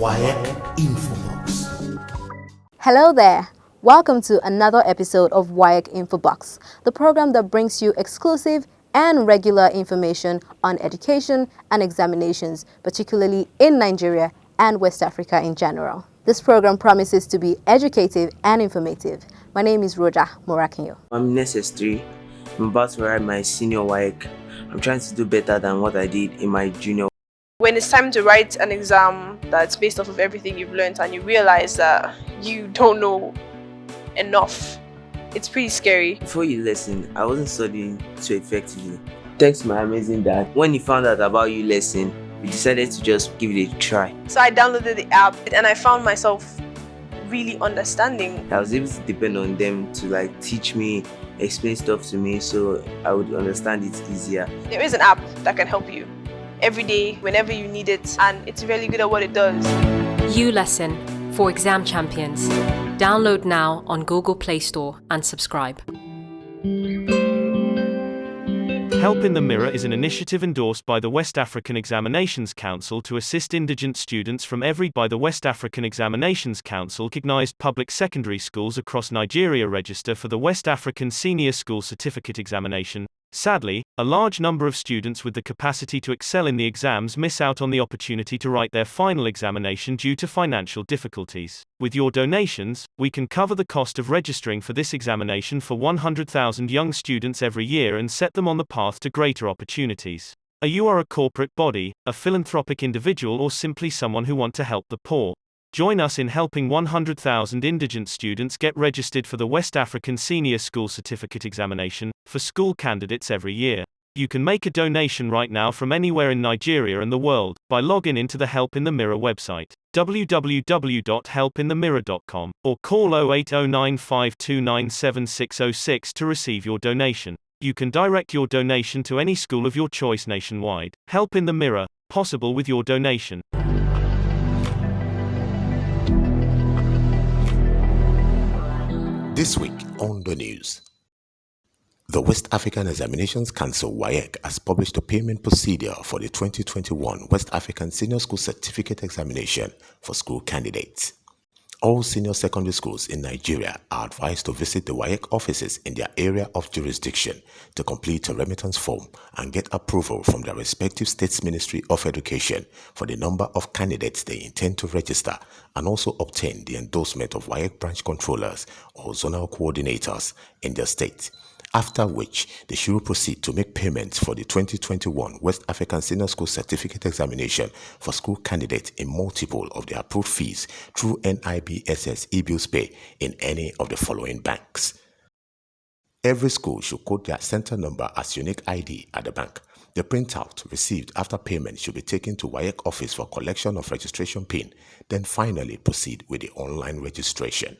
WAEC INFOBOX. Hello there. Welcome to another episode of WAEC INFOBOX, the program that brings you exclusive and regular information on education and examinations, particularly in Nigeria and West Africa in general. This program promises to be educative and informative. My name is Roja Morakinyo. I'm in SS3. I'm about to write my senior WAEC. I'm trying to do better than what I did in my junior. When it's time to write an exam that's based off of everything you've learned and you realize that you don't know enough, it's pretty scary. Before you listen, I wasn't studying so effectively. Thanks to my amazing dad. When he found out about you lesson, we decided to just give it a try. So I downloaded the app and I found myself really understanding. I was able to depend on them to teach me, explain stuff to me so I would understand it easier. There is an app that can help you every day, whenever you need it, and it's really good at what it does. U-Lesson for exam champions. Download now on Google Play Store and subscribe. Help in the Mirror is an initiative endorsed by the West African Examinations Council to assist indigent students from by the West African Examinations Council recognized public secondary schools across Nigeria register for the West African Senior School Certificate Examination. Sadly, a large number of students with the capacity to excel in the exams miss out on the opportunity to write their final examination due to financial difficulties. With your donations, we can cover the cost of registering for this examination for 100,000 young students every year and set them on the path to greater opportunities. You are a corporate body, a philanthropic individual, or simply someone who want to help the poor. Join us in helping 100,000 indigent students get registered for the West African Senior School Certificate Examination for school candidates every year. You can make a donation right now from anywhere in Nigeria and the world by logging into the Help in the Mirror website, www.helpinthemirror.com, or call 080952976006 to receive your donation. You can direct your donation to any school of your choice nationwide. Help in the Mirror, possible with your donation. This week on the news, the West African Examinations Council WAEC has published a payment procedure for the 2021 West African Senior School Certificate Examination for school candidates. All senior secondary schools in Nigeria are advised to visit the WAEC offices in their area of jurisdiction to complete a remittance form and get approval from their respective state's Ministry of Education for the number of candidates they intend to register, and also obtain the endorsement of WAEC branch controllers or zonal coordinators in their state, after which they should proceed to make payments for the 2021 West African Senior School Certificate Examination for school candidates in multiple of the approved fees through NIBSS e-bills pay in any of the following banks. Every school should code their center number as unique ID at the bank. The printout received after payment should be taken to WAEC office for collection of registration PIN, then finally proceed with the online registration.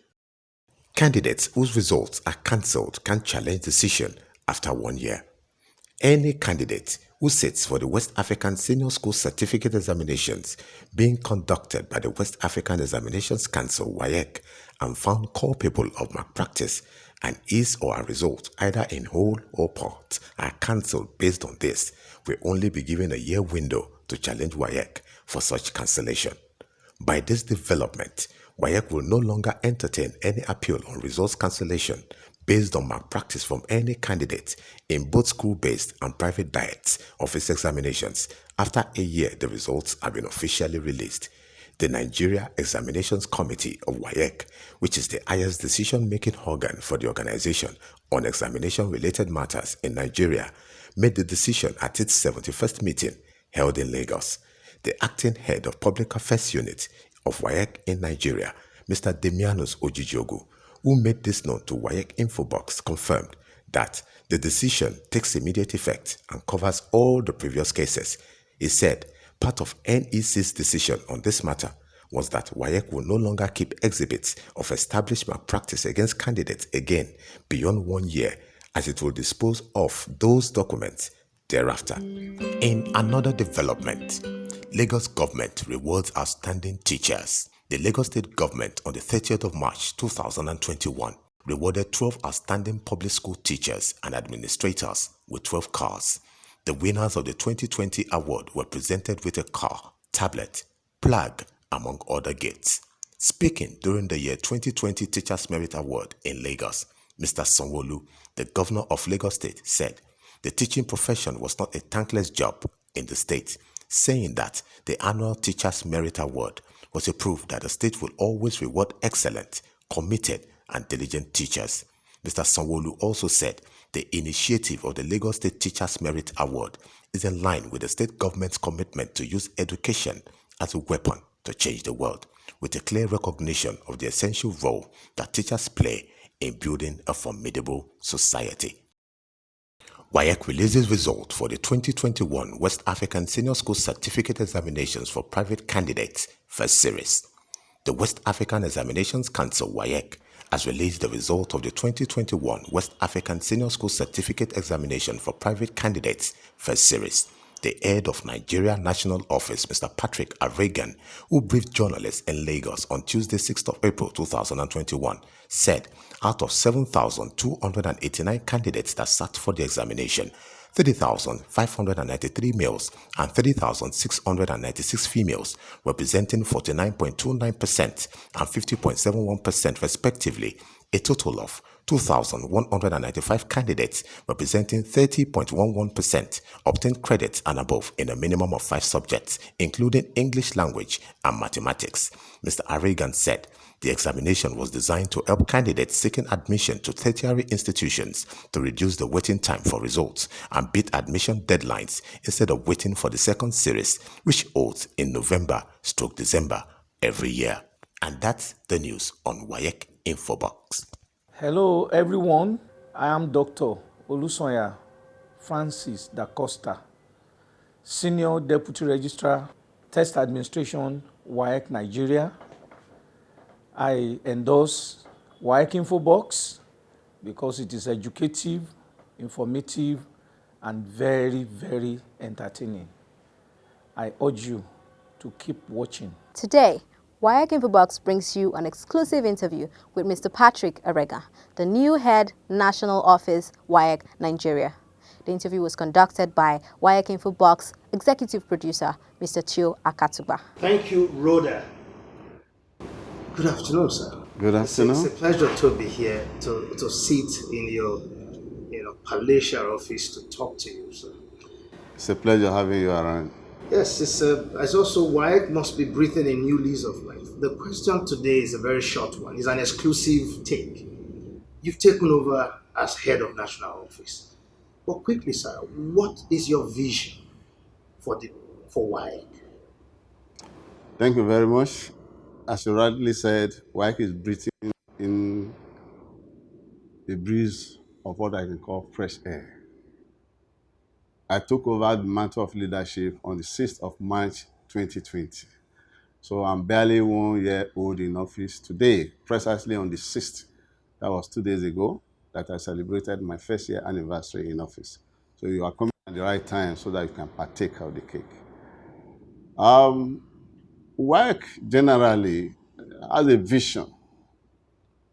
Candidates whose results are cancelled can challenge decision after 1 year. Any candidate who sits for the West African Senior School Certificate Examinations being conducted by the West African Examinations Council WAEC and found culpable of malpractice and his or her result, either in whole or part, are cancelled based on this, will only be given a year window to challenge WAEC for such cancellation. By this development, WAEC will no longer entertain any appeal on results cancellation based on malpractice from any candidate in both school-based and private diets of its examinations after a year the results have been officially released. The Nigeria Examinations Committee of WAEC, which is the highest decision-making organ for the organization on examination-related matters in Nigeria, made the decision at its 71st meeting held in Lagos. The acting head of Public Affairs Unit of WAEC in Nigeria, Mr. Demianus Ojijiogu, who made this known to WAEC INFOBOX, confirmed that the decision takes immediate effect and covers all the previous cases. He said part of NEC's decision on this matter was that WAEC will no longer keep exhibits of established malpractice against candidates again beyond 1 year, as it will dispose of those documents thereafter. In another development, Lagos government rewards outstanding teachers. The Lagos State government on the 30th of March 2021 rewarded 12 outstanding public school teachers and administrators with 12 cars. The winners of the 2020 award were presented with a car, tablet, plug, among other gifts. Speaking during the year 2020 Teachers Merit Award in Lagos, Mr. Sanwo-Olu, the governor of Lagos State, said the teaching profession was not a thankless job in the state, saying that the annual Teachers Merit Award was a proof that the state will always reward excellent, committed, and diligent teachers. Mr. Sanwo-Olu also said the initiative of the Lagos State Teachers Merit Award is in line with the state government's commitment to use education as a weapon to change the world, with a clear recognition of the essential role that teachers play in building a formidable society. WAEC releases results for the 2021 West African Senior School Certificate Examinations for Private Candidates First Series. The West African Examinations Council WAEC has released the result of the 2021 West African Senior School Certificate Examination for Private Candidates First Series. The head of Nigeria National Office, Mr. Patrick Aregan, who briefed journalists in Lagos on Tuesday, 6th of April 2021, said out of 7,289 candidates that sat for the examination, 30,593 males and 30,696 females, representing 49.29% and 50.71% respectively, a total of 2,195 candidates representing 30.11% obtained credits and above in a minimum of 5 subjects, including English language and mathematics. Mr. Aregan said the examination was designed to help candidates seeking admission to tertiary institutions to reduce the waiting time for results and beat admission deadlines instead of waiting for the second series, which holds in November/December every year. And that's the news on WAEC INFOBOX. Hello everyone, I am Dr. Olusonya Francis Da Costa, Senior Deputy Registrar, Test Administration, WAEC Nigeria. I endorse WAEC INFOBOX because it is educative, informative, and very, very entertaining. I urge you to keep watching. Today, WAEC INFOBOX brings you an exclusive interview with Mr. Patrick Arega, the new head National Office, WAEC Nigeria. The interview was conducted by WAEC INFOBOX Executive Producer, Mr. Tio Akatuba. Thank you, Rhoda. Good afternoon, sir. Good afternoon. It's a pleasure to be here to sit in your palatial office to talk to you, sir. It's a pleasure having you around. Yes, it's also WAEC must be breathing a new lease of life. The question today is a very short one. It's an exclusive take. You've taken over as head of national office. But quickly, sir, what is your vision for WAEC? Thank you very much. As you rightly said, WAEC is breathing in the breeze of what I can call fresh air. I took over the mantle of leadership on the 6th of March 2020. So I'm barely 1 year old in office today, precisely on the 6th. That was 2 days ago that I celebrated my first year anniversary in office. So you are coming at the right time so that you can partake of the cake. WAEC generally has a vision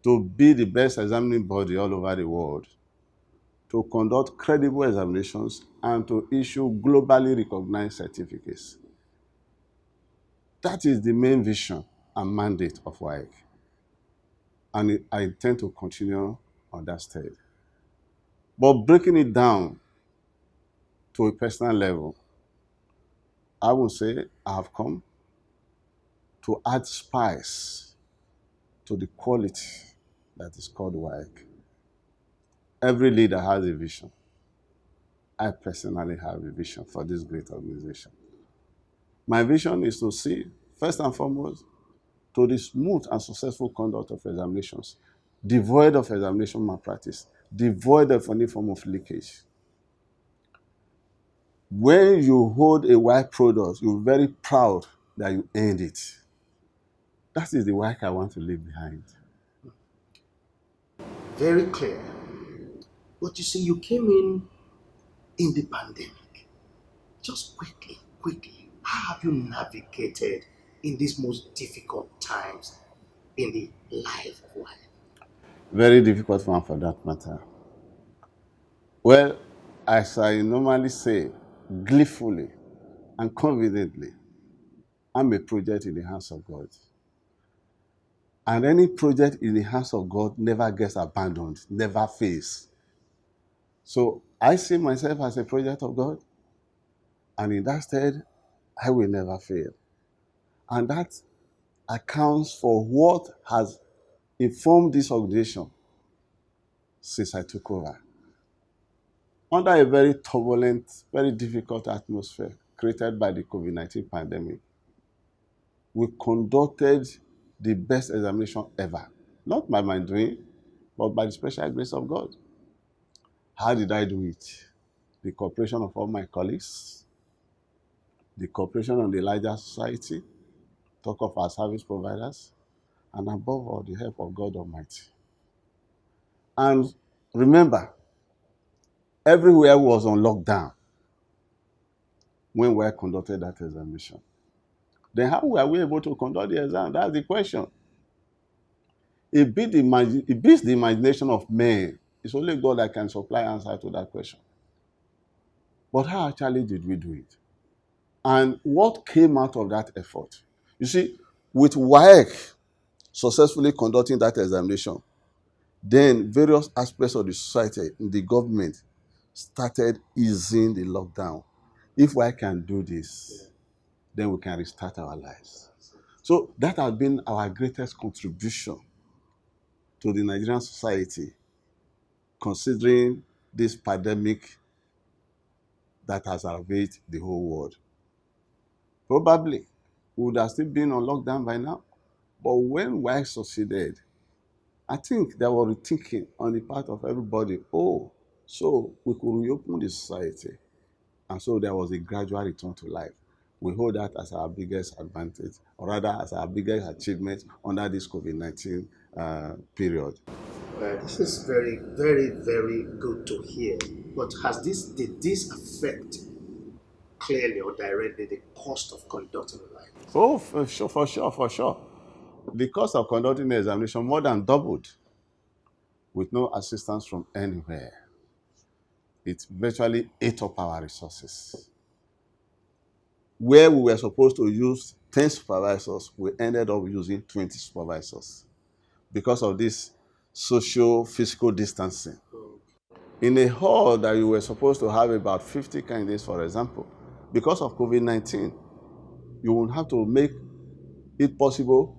to be the best examining body all over the world, to conduct credible examinations, and to issue globally recognized certificates. That is the main vision and mandate of WAEC. And I intend to continue on that stage. But breaking it down to a personal level, I would say I have come to add spice to the quality that is called WAEC. Every leader has a vision. I personally have a vision for this great organization. My vision is to see, first and foremost, to the smooth and successful conduct of examinations, devoid of examination malpractice, devoid of any form of leakage. When you hold a WAEC product, you're very proud that you earned it. That is the WAEC I want to leave behind. Very clear. But you see, you came in the pandemic. Just quickly, how have you navigated in these most difficult times in the life of WAEC? Very difficult one for that matter. Well, as I normally say, gleefully and confidently, I'm a project in the hands of God. And any project in the hands of God never gets abandoned, never fails. So I see myself as a project of God, and in that stead, I will never fail. And that accounts for what has informed this organization since I took over. Under a very turbulent, very difficult atmosphere created by the COVID-19 pandemic, we conducted the best examination ever. Not by my doing, but by the special grace of God. How did I do it? The cooperation of all my colleagues, the cooperation of the larger society, talk of our service providers, and above all, the help of God Almighty. And remember, everywhere was on lockdown when we conducted that examination. Then how were we able to conduct the exam? That's the question. It beats the imagination of men. It's only God that can supply answer to that question. But how actually did we do it? And what came out of that effort? You see, with WAEC successfully conducting that examination, then various aspects of the society, the government, started easing the lockdown. If WAEC can do this, then we can restart our lives. So that has been our greatest contribution to the Nigerian society, considering this pandemic that has ravaged the whole world. Probably we would have still been on lockdown by now. But when WAEC succeeded, I think there was rethinking on the part of everybody. Oh, so we could reopen the society. And so there was a gradual return to life. We hold that as our biggest advantage, or rather as our biggest achievement under this COVID-19 period. This is very, very, very good to hear. But did this affect clearly or directly the cost of conducting life? Oh, for sure. The cost of conducting the examination more than doubled with no assistance from anywhere. It virtually ate up our resources. Where we were supposed to use 10 supervisors, we ended up using 20 supervisors because of this social physical distancing. In a hall that you were supposed to have about 50 candidates, for example, because of COVID-19, you would have to make it possible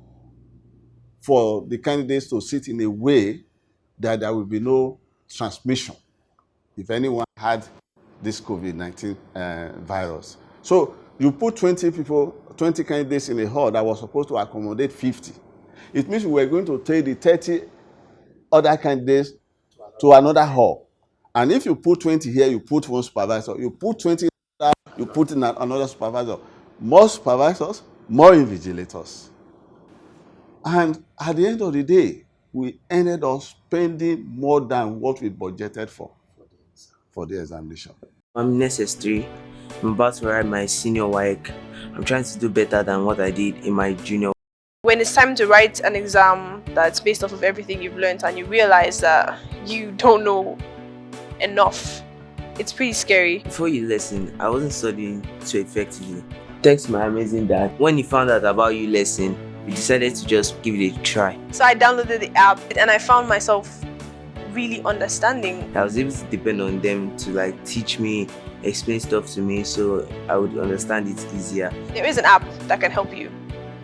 for the candidates to sit in a way that there will be no transmission if anyone had this COVID-19 virus. So you put 20 candidates in a hall that was supposed to accommodate 50. It means we were going to take the 30 other candidates to another hall. And if you put 20 here, you put one supervisor. You put 20 there, you put in another supervisor. More supervisors, more invigilators. And at the end of the day, we ended up spending more than what we budgeted for the examination. I'm necessary. I'm about to write my senior WAEC. I'm trying to do better than what I did in my junior. When it's time to write an exam that's based off of everything you've learned and you realize that you don't know enough, it's pretty scary. Before you lesson, I wasn't studying too effectively. Thanks to my amazing dad. When he found out about you lesson, we decided to just give it a try. So I downloaded the app and I found myself really understanding. I was able to depend on them to teach me, explain stuff to me so I would understand it easier. There is an app that can help you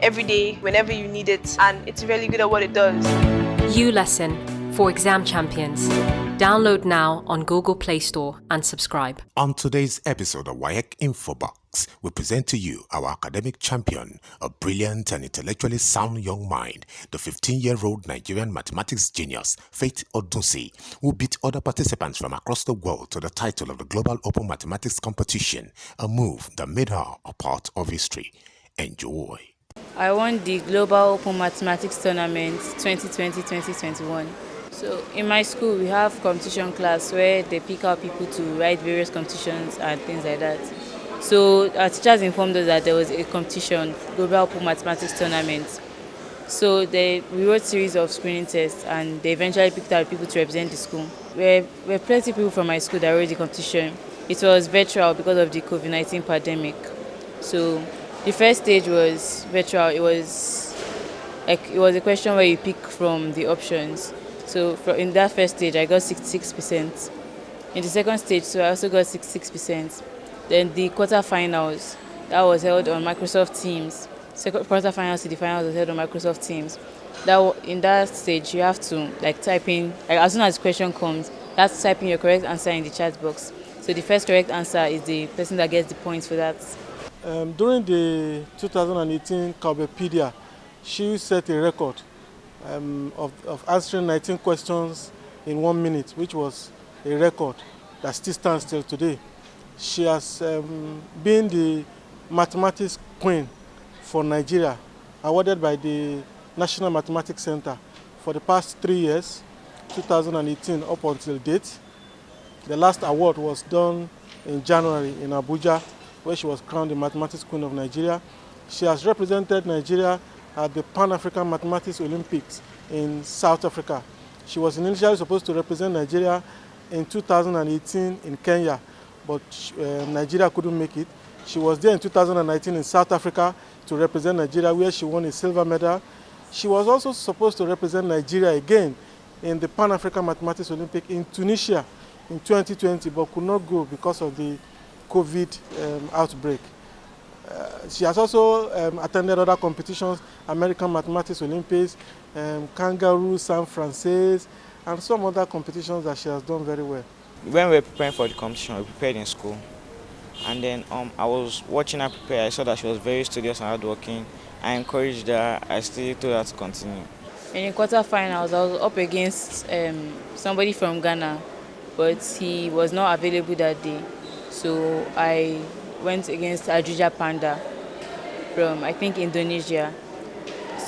every day, whenever you need it, and it's really good at what it does. U-Lesson for exam champions. Download now on Google Play Store and subscribe. On today's episode of WAEC INFOBOX, we present to you our academic champion, a brilliant and intellectually sound young mind, the 15-year-old Nigerian mathematics genius, Faith Odunsi, who beat other participants from across the world to the title of the Global Open Mathematics Competition, a move that made her a part of history. Enjoy. I won the Global Open Mathematics Tournament 2020-2021. So in my school, we have competition class where they pick out people to write various competitions and things like that. So our teachers informed us that there was a competition, Global Open Mathematics Tournament. So we wrote a series of screening tests and they eventually picked out people to represent the school. There were plenty of people from my school that wrote the competition. It was virtual because of the COVID-19 pandemic. So The first stage was virtual. It was a question where you pick from the options. So in that first stage, I got 66%. In the second stage, so I also got 66%. Then the quarterfinals, that was held on Microsoft Teams. Second quarterfinals to the finals was held on Microsoft Teams. In that stage, you have to type in, as soon as the question comes, you have to type in your correct answer in the chat box. So the first correct answer is the person that gets the points for that. During the 2018 Calbepedia, she set a record of answering 19 questions in 1 minute, which was a record that still stands till today. She has been the mathematics queen for Nigeria, awarded by the National Mathematics Center for the past 3 years, 2018 up until date. The last award was done in January in Abuja, where she was crowned the Mathematics Queen of Nigeria. She has represented Nigeria at the Pan-African Mathematics Olympics in South Africa. She was initially supposed to represent Nigeria in 2018 in Kenya, but Nigeria couldn't make it. She was there in 2019 in South Africa to represent Nigeria, where she won a silver medal. She was also supposed to represent Nigeria again in the Pan-African Mathematics Olympic in Tunisia in 2020, but could not go because of the COVID outbreak. She has also attended other competitions, American Mathematics Olympics, Kangaroo, San Francisco, and some other competitions that she has done very well. When we were preparing for the competition, we prepared in school. And then I was watching her prepare. I saw that she was very studious and hardworking. I encouraged her. I still told her to continue. In the quarterfinals, I was up against somebody from Ghana, but he was not available that day. So I went against Ajuja Panda from, I think, Indonesia,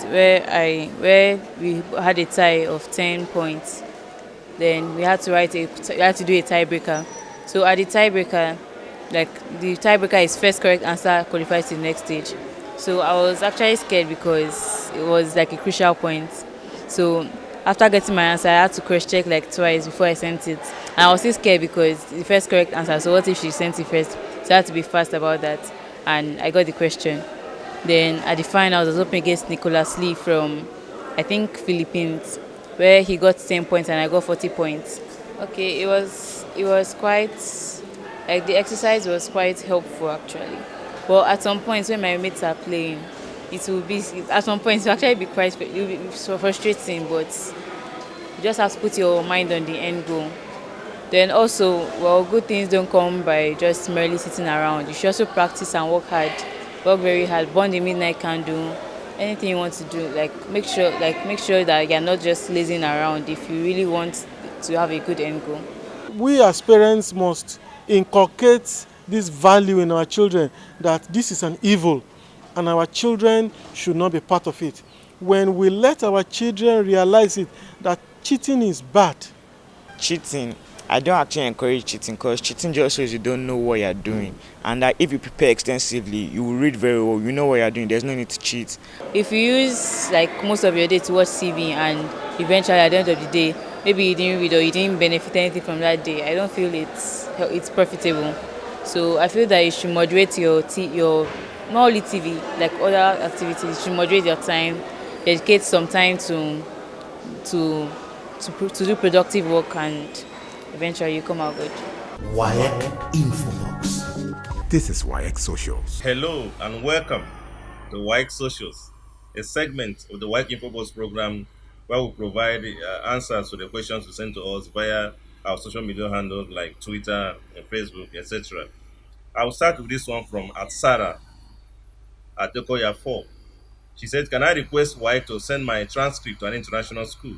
where we had a tie of 10 points. Then we had to do a tiebreaker. So at the tiebreaker, the tiebreaker is first correct answer qualifies to the next stage. So I was actually scared because it was a crucial point. So after getting my answer, I had to cross-check twice before I sent it. And I was still scared because the first correct answer, so what if she sent it first? So I had to be fast about that. And I got the question. Then at the finals, I was up against Nicholas Lee from, I think, Philippines, where he got 10 points and I got 40 points. Okay, it was quite, the exercise was quite helpful actually. But at some points when my mates are playing, it will actually be so frustrating, but you just have to put your mind on the end goal. Then also, good things don't come by just merely sitting around. You should also practice and work very hard, burn the midnight candle, anything you want to do. Make sure that you're not just lazing around if you really want to have a good end goal. We as parents must inculcate this value in our children, that this is an evil and our children should not be part of it. When we let our children realize it, that cheating is bad. Cheating, I don't actually encourage cheating, because cheating just shows you don't know what you're doing. And that if you prepare extensively, you will read very well, you know what you're doing, there's no need to cheat. If you use most of your day to watch TV and eventually at the end of the day, maybe you didn't read or you didn't benefit anything from that day, I don't feel it's profitable. So I feel that you should moderate your not only TV, other activities. You should moderate your time, dedicate some time to do productive work, and eventually you come out good. WAEC INFOBOX. This is WAEC Socials. Hello and welcome to WAEC Socials, a segment of the WAEC INFOBOX program where we provide answers to the questions you send to us via our social media handles like Twitter and Facebook, etc. I will start with this one from Sarah at Dekoya 4. She said, can I request WAEC to send my transcript to an international school?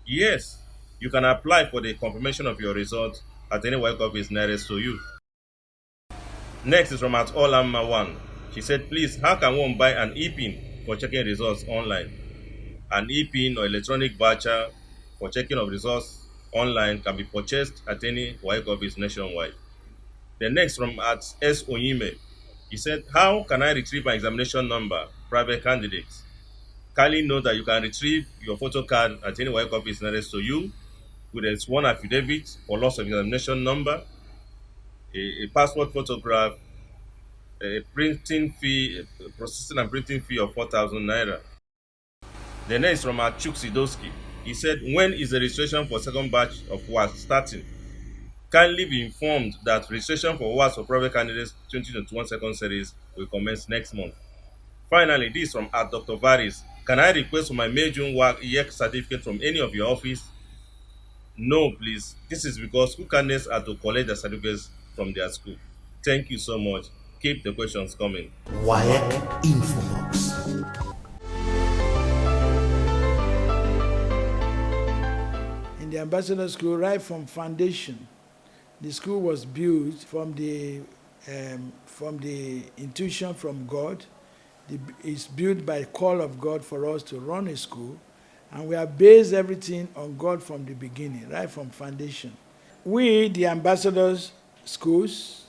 Yes, you can apply for the confirmation of your results at any WAEC office nearest to you. Next is from at Olamma 1. She said, please, how can one buy an e-pin for checking results online? An e-pin or electronic voucher for checking of results online can be purchased at any WAEC office nationwide. The next from at S. Onyime. He said, how can I retrieve my examination number, private candidates? Kindly note that you can retrieve your photo card at any WAEC office nearest to you with a sworn affidavit for loss of examination number, a passport photograph, a printing fee, a processing and printing fee of 4,000 naira. The next from Achuk Sidowski. He said, when is the registration for second batch of WASC starting? Kindly be informed that registration for WASC for private candidates 2021 second series will commence next month. Finally, this from Dr. Varis. Can I request for my May June WAEC certificate from any of your office? No, please. This is because school candidates are to collect their certificates from their school. Thank you so much. Keep the questions coming. WAEC INFOBOX. In the Ambassador School, right from foundation, the school was built from the intuition from God. It's built by call of God for us to run a school, and we have based everything on God from the beginning, right from foundation. We, the ambassadors schools,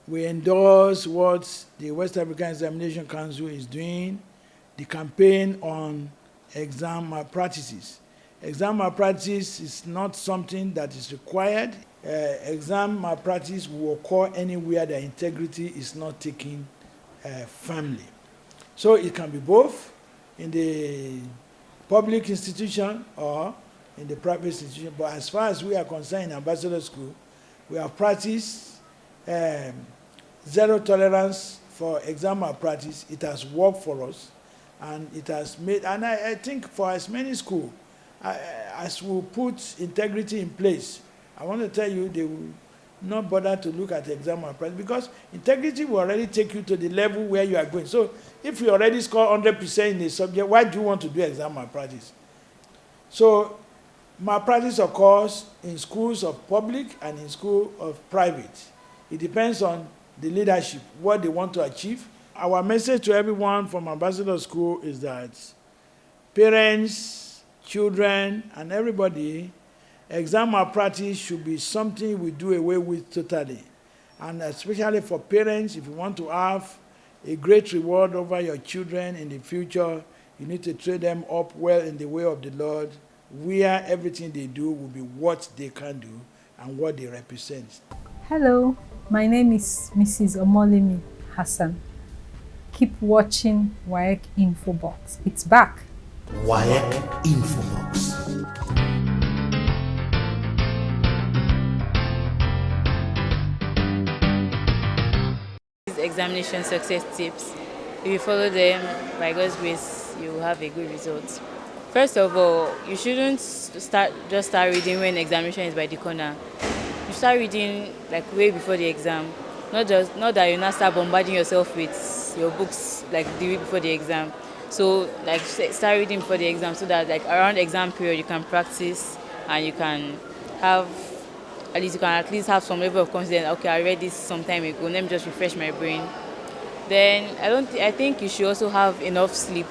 we endorse what the West African Examination Council is doing, the campaign on exam malpractices. Exam malpractice is not something that is required. Exam malpractice will occur anywhere the integrity is not taken firmly. So it can be both in the public institution or in the private institution. But as far as we are concerned in Ambassador School, we have practiced zero tolerance for exam malpractice. It has worked for us, and it has made, and I think for as many schools, as we put integrity in place, I want to tell you they will not bother to look at exam malpractice, because integrity will already take you to the level where you are going. So if you already score 100% in a subject, why do you want to do exam malpractice? So malpractice occurs in schools of public and in schools of private. It depends on the leadership, what they want to achieve. Our message to everyone from Ambassador School is that parents, children, and everybody, exam malpractice should be something we do away with totally. And especially for parents, if you want to have a great reward over your children in the future, you need to train them up well in the way of the Lord, where everything they do will be what they can do and what they represent. Hello, my name is Mrs. Omolimi Hassan. Keep watching WAEC INFOBOX. It's back. WAEC INFOBOX. Examination success tips. If you follow them, by God's grace, you will have a good result. First of all, you shouldn't start reading when examination is by the corner. You start reading like way before the exam. Not that you not start bombarding yourself with your books like the week before the exam. So like start reading before the exam, so that like around exam period you can practice and you can have at least have some level of confidence. Okay, I read this some time ago. Let me just refresh my brain. Then I think you should also have enough sleep,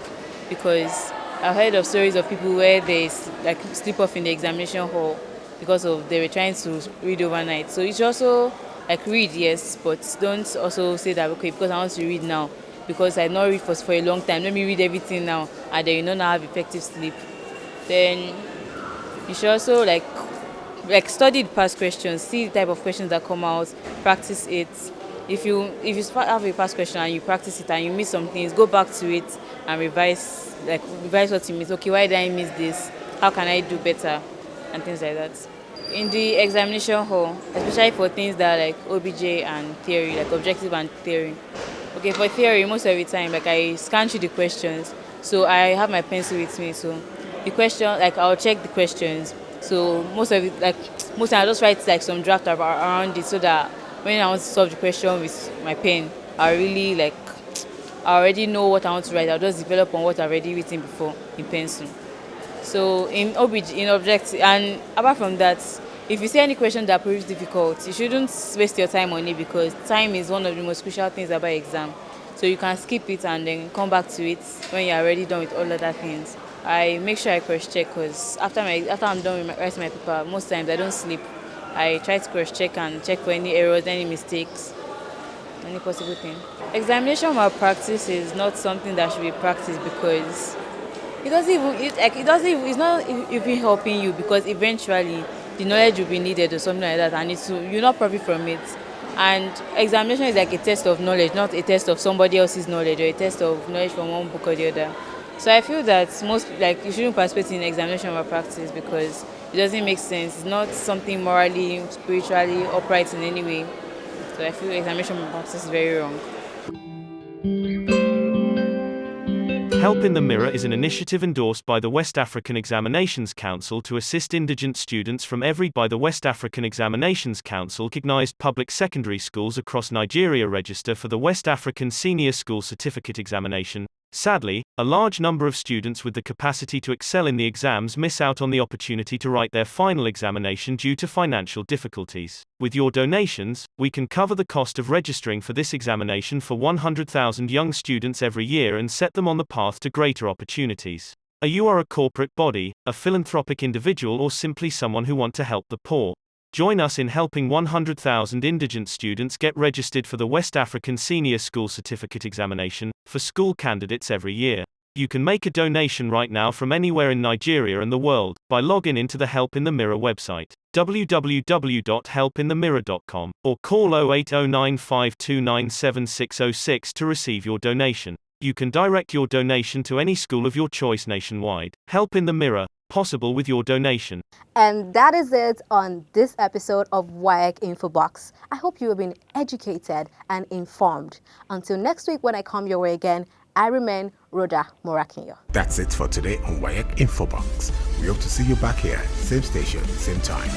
because I've heard of stories of people where they like sleep off in the examination hall because of they were trying to read overnight. So you should also like read, yes, but don't also say that okay, because I want to read now, because I not read for a long time, let me read everything now, and then you don't have effective sleep. Then you should also like study the past questions, see the type of questions that come out, practice it. If you have a past question and you practice it and you miss some things, go back to it and revise what you missed. Okay, why did I miss this? How can I do better? And things like that. In the examination hall, especially for things that are like OBJ and theory, like objective and theory. Okay, for theory, most of the time, like I scan through the questions, so I have my pencil with me. So the question, like I'll check the questions. So most of it, like most time I just write like some draft around it, so that when I want to solve the question with my pen, I already know what I want to write. I'll just develop on what I've already written before in pencil. So in objective, and apart from that, if you see any question that proves difficult, you shouldn't waste your time on it, because time is one of the most crucial things about exam. So you can skip it and then come back to it when you're already done with all other things. I make sure I cross-check, because after I'm done with writing my paper, most times I don't sleep. I try to cross-check and check for any errors, any mistakes, any possible thing. Examination malpractice is not something that should be practiced, because it's not even helping you, because eventually the knowledge will be needed or something like that, and you'll not profit from it. And examination is like a test of knowledge, not a test of somebody else's knowledge or a test of knowledge from one book or the other. So I feel that you shouldn't participate in examination malpractice because it doesn't make sense. It's not something morally, spiritually upright in any way. So I feel examination malpractice is very wrong. Help in the Mirror is an initiative endorsed by the West African Examinations Council to assist indigent students from by the West African Examinations Council recognized public secondary schools across Nigeria register for the West African Senior School Certificate Examination. Sadly, a large number of students with the capacity to excel in the exams miss out on the opportunity to write their final examination due to financial difficulties. With your donations, we can cover the cost of registering for this examination for 100,000 young students every year and set them on the path to greater opportunities. Are you a corporate body, a philanthropic individual, or simply someone who wants to help the poor? Join us in helping 100,000 indigent students get registered for the West African Senior School Certificate Examination for school candidates every year. You can make a donation right now from anywhere in Nigeria and the world by logging into the Help in the Mirror website, www.helpinthemirror.com, or call 080952976606 to receive your donation. You can direct your donation to any school of your choice nationwide. Help in the Mirror, possible with your donation. And that is it on this episode of WAEC InfoBox. I hope you have been educated and informed. Until next week when I come your way again, I remain Rhoda Morakinyo. That's it for today on WAEC InfoBox. We hope to see you back here, same station, same time.